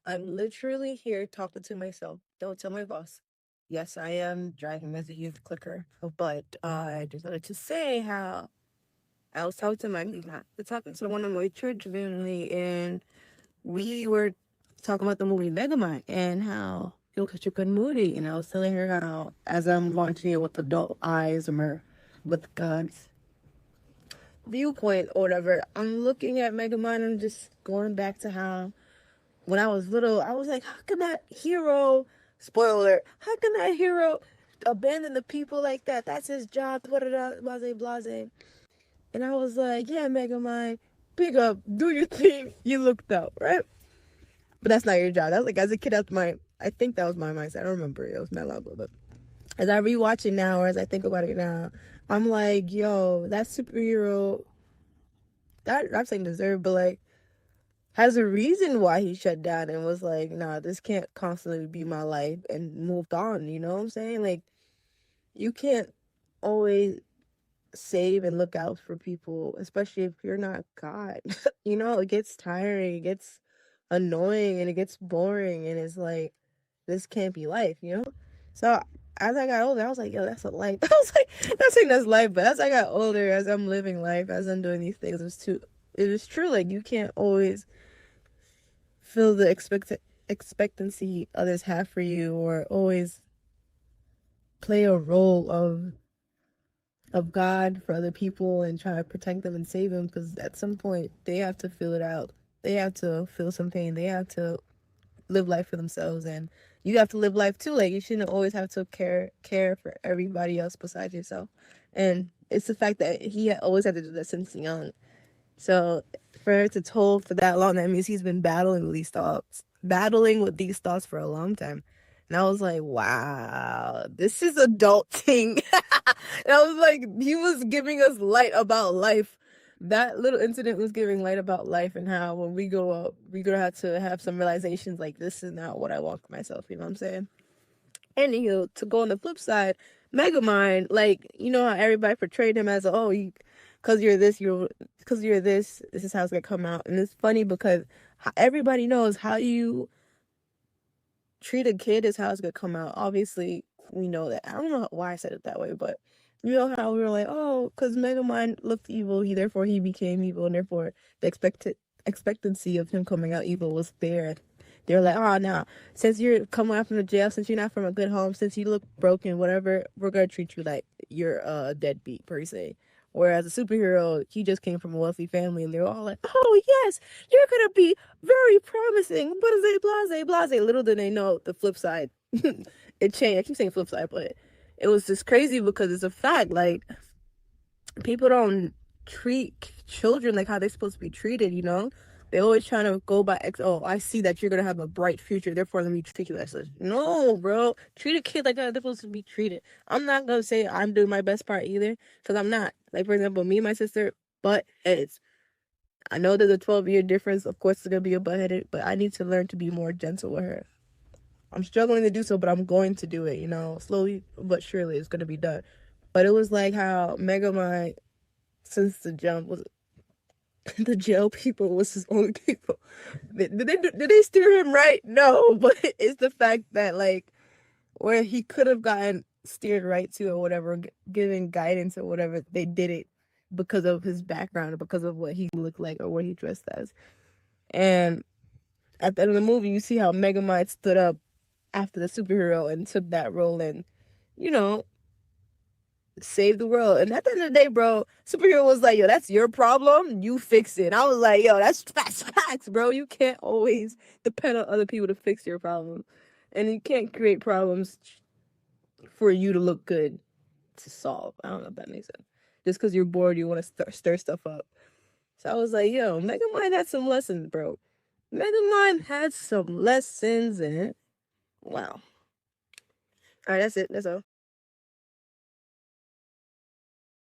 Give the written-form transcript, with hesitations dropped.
I'm literally here talking to myself. Don't tell my boss. Yes, I am driving as a youth clicker, but I just wanted to say how I was talking to one of my church family, and we were talking about the movie Megamind and how it was such a good movie. And I was telling her how, as I'm watching it with adult eyes or with God's viewpoint or whatever, I'm looking at Megamind and just going back to how when I was little, I was like, how can that hero, spoiler alert, how can that hero abandon the people like that? That's his job, blase, blase. And I was like, yeah, Megamind, pick up, do your thing. You looked out, right? But that's not your job. That was like, as a kid, I think that was my mindset. I don't remember. It was my long ago. But as I rewatch it now, or as I think about it now, I'm like, yo, that superhero, that I'm saying deserved, but like, has a reason why he shut down and was like, nah, this can't constantly be my life and moved on. You know what I'm saying? Like, you can't always save and look out for people, especially if you're not God. You know, it gets tiring, it gets annoying, and it gets boring, and it's like, this can't be life, you know? So as I got older, I was like, yo, that's a life. I was like, not saying that's life, but as I got older, as I'm living life, as I'm doing these things, it is true. Like, you can't always feel the expectancy others have for you, or always play a role of God for other people and try to protect them and save them, because at some point they have to feel it out. They have to feel some pain. They have to live life for themselves, and you have to live life too. Like, you shouldn't always have to care for everybody else besides yourself. And it's the fact that he always had to do that since young. So for her to toll for that long, that means he's been battling with these thoughts for a long time. And I was like, wow, this is adulting. And I was like, he was giving us light about life. That little incident was giving light about life, and how when we grow up, we're gonna have to have some realizations like, this is not what I want for myself. You know what I'm saying? And to go on the flip side, Megamind, like, you know how everybody portrayed him as, oh, because you're this is how it's gonna come out. And it's funny because everybody knows how you treat a kid is how it's gonna come out. Obviously, we know that. I don't know why I said it that way, but you know how we were like, oh, because Megamind looked evil, therefore he became evil, and therefore the expectancy of him coming out evil was there. They're like, oh, no, since you're coming out from the jail, since you're not from a good home, since you look broken, whatever, we're gonna treat you like you're a deadbeat per se. Whereas a superhero, he just came from a wealthy family, and they're all like, oh, yes, you're gonna be very promising. Blase, blase. Little did they know the flip side. It changed. I keep saying flip side, but it was just crazy because it's a fact. Like, people don't treat children like how they're supposed to be treated, you know? They always trying to go by oh, I see that you're gonna have a bright future, therefore let me treat you like such. No, bro. Treat a kid like how they're supposed to be treated. I'm not gonna say I'm doing my best part either, because I'm not. Like, for example, me and my sister butt heads. I know there's a 12-year difference. Of course, it's gonna be a butt headed, but I need to learn to be more gentle with her. I'm struggling to do so, but I'm going to do it, you know, slowly but surely it's gonna be done. But it was like how Megamind, since the jump, was the jail people was his only people. Did they steer him right? No, but it's the fact that, like, where he could have gotten steered right to or whatever, given guidance or whatever, they did it because of his background or because of what he looked like or what he dressed as. And at the end of the movie, you see how Megamind stood up after the superhero and took that role and, you know, save the world. And at the end of the day, bro, superhero was like, yo, that's your problem, you fix it. And I was like, yo, that's facts, bro. You can't always depend on other people to fix your problem, and you can't create problems for you to look good to solve. I don't know if that makes sense. Just because you're bored, you want to stir stuff up. So I was like, yo, Megamind had some lessons, bro. Megamind had some lessons, and wow. All right, that's it. That's all.